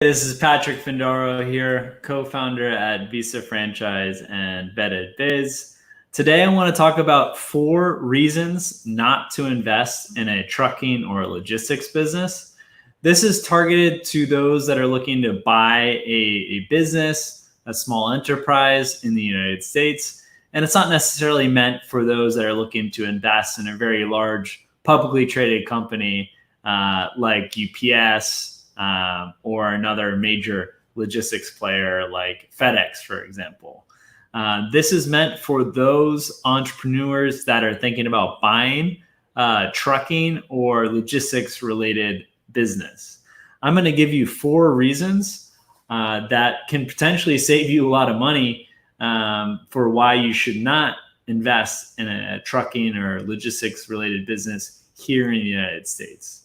This is Patrick Findaro here, co-founder at Visa Franchise and Vetted Biz. Today I want to talk about 4 reasons not to invest in a trucking or logistics business. This is targeted to those that are looking to buy a business, a small enterprise in the United States. And it's not necessarily meant for those that are looking to invest in a very large publicly traded company like UPS, or another major logistics player like FedEx, for example. This is meant for those entrepreneurs that are thinking about buying trucking or logistics related business. I'm going to give you 4 reasons that can potentially save you a lot of money for why you should not invest in a trucking or logistics related business here in the United States.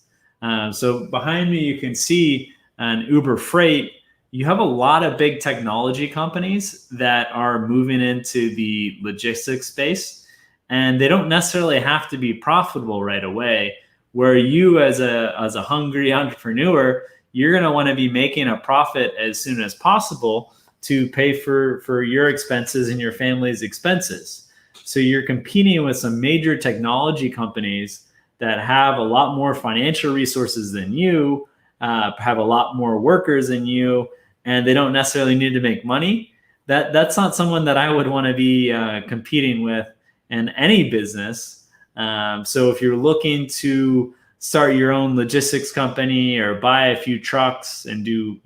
So behind me, you can see an Uber Freight. You have a lot of big technology companies that are moving into the logistics space, and they don't necessarily have to be profitable right away. Where you, as a hungry entrepreneur, you're going to want to be making a profit as soon as possible to pay for your expenses and your family's expenses. So you're competing with some major technology companies that have a lot more financial resources than you, have a lot more workers than you, and they don't necessarily need to make money. That's not someone that I would want to be competing with in any business. So if you're looking to start your own logistics company or buy a few trucks and do,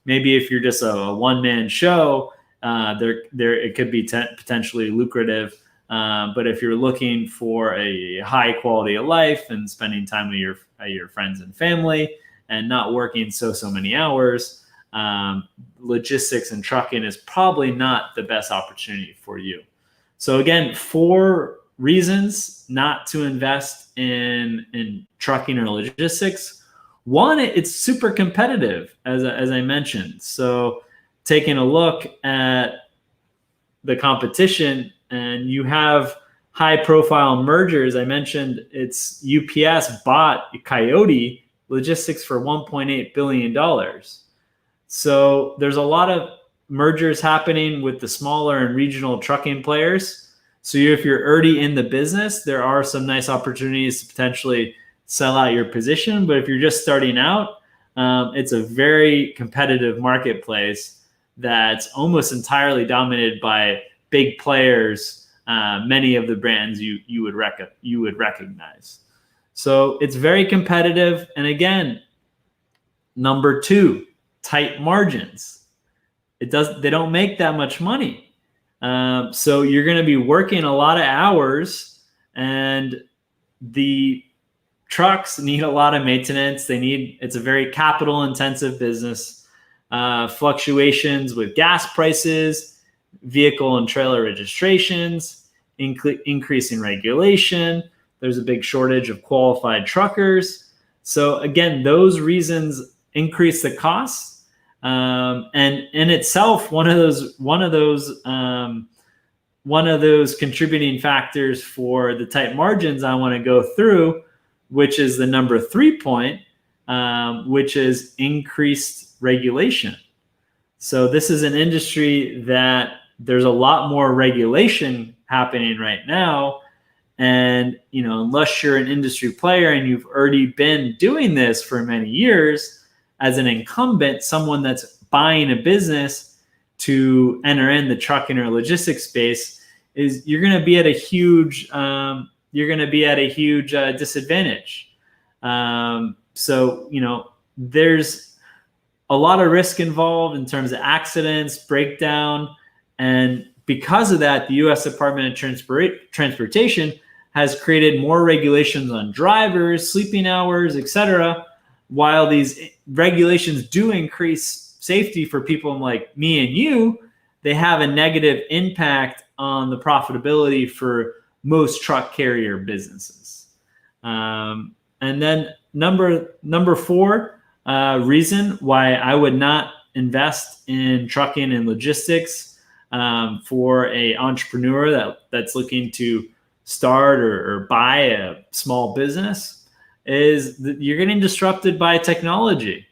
maybe if you're just a one-man show, it could be potentially lucrative. But if you're looking for a high quality of life and spending time with your friends and family and not working so many hours, logistics and trucking is probably not the best opportunity for you. So again, 4 reasons not to invest in trucking or logistics. One, it's super competitive, as I mentioned. So taking a look at the competition, and you have high profile mergers. I mentioned it's UPS bought Coyote Logistics for $1.8 billion. So there's a lot of mergers happening with the smaller and regional trucking players. So if you're already in the business, there are some nice opportunities to potentially sell out your position. But if you're just starting out, it's a very competitive marketplace that's almost entirely dominated by big players, many of the brands you would recognize. So it's very competitive. And again, number 2, tight margins. They don't make that much money. So you're going to be working a lot of hours, and the trucks need a lot of maintenance. It's a very capital intensive business. Fluctuations with gas prices, vehicle and trailer registrations, increasing regulation. There's a big shortage of qualified truckers. So again, those reasons increase the costs. And in itself, one of those contributing factors for the tight margins I want to go through, which is the number 3 point, which is increased regulation. So this is an industry that there's a lot more regulation happening right now. And, unless you're an industry player and you've already been doing this for many years as an incumbent, someone that's buying a business to enter in the trucking or logistics space, you're going to be at a huge disadvantage. So, there's a lot of risk involved in terms of accidents, breakdown. And because of that, the U.S. Department of Transportation has created more regulations on drivers, sleeping hours, etc. While these regulations do increase safety for people like me and you, they have a negative impact on the profitability for most truck carrier businesses. And then number 4, reason why I would not invest in trucking and logistics for a entrepreneur that's looking to start or buy a small business is that you're getting disrupted by technology.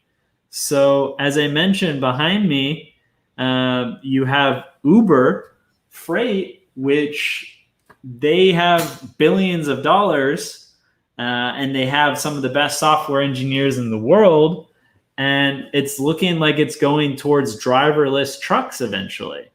So as I mentioned, behind me, you have Uber Freight, which they have billions of dollars, and they have some of the best software engineers in the world. And it's looking like it's going towards driverless trucks eventually.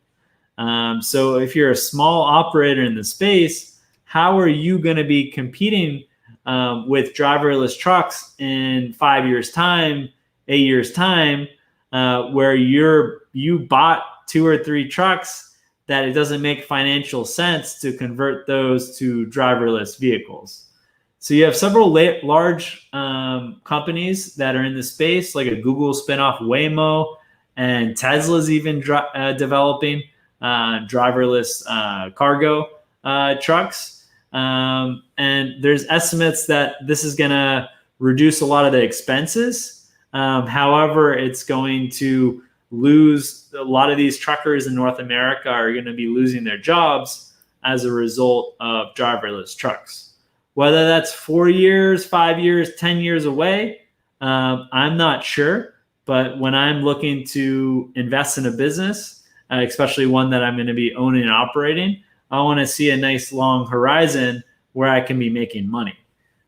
So if you're a small operator in the space, how are you going to be competing with driverless trucks in 5 years' time, 8 years' time, where you bought 2 or 3 trucks that it doesn't make financial sense to convert those to driverless vehicles? So you have several large companies that are in the space, like a Google spinoff Waymo, and Tesla's even developing driverless cargo trucks. And there's estimates that this is going to reduce a lot of the expenses. However, it's going to lose a lot of these truckers in North America are going to be losing their jobs as a result of driverless trucks. Whether that's 4 years, 5 years, 10 years away, I'm not sure. But when I'm looking to invest in a business, especially one that I'm going to be owning and operating, I want to see a nice long horizon where I can be making money.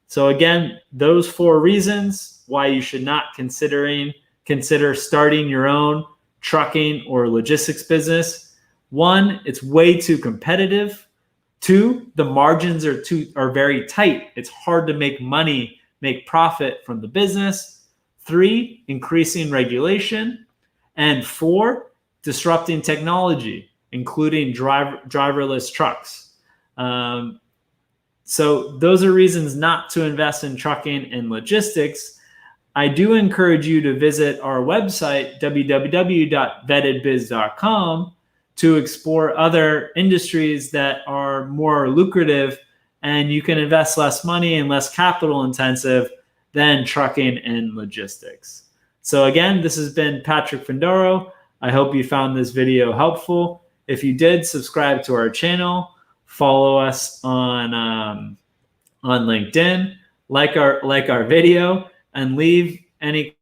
So again, those 4 reasons why you should not consider starting your own trucking or logistics business. 1, it's way too competitive. 2, the margins are very tight. It's hard to make money, make profit from the business. 3, increasing regulation. And 4, disrupting technology, including driverless trucks. So those are reasons not to invest in trucking and logistics. I do encourage you to visit our website, www.vettedbiz.com, to explore other industries that are more lucrative and you can invest less money and less capital intensive than trucking and logistics. So again, this has been Patrick Findaro. I hope you found this video helpful. If you did, subscribe to our channel, follow us on LinkedIn, like our video, and leave any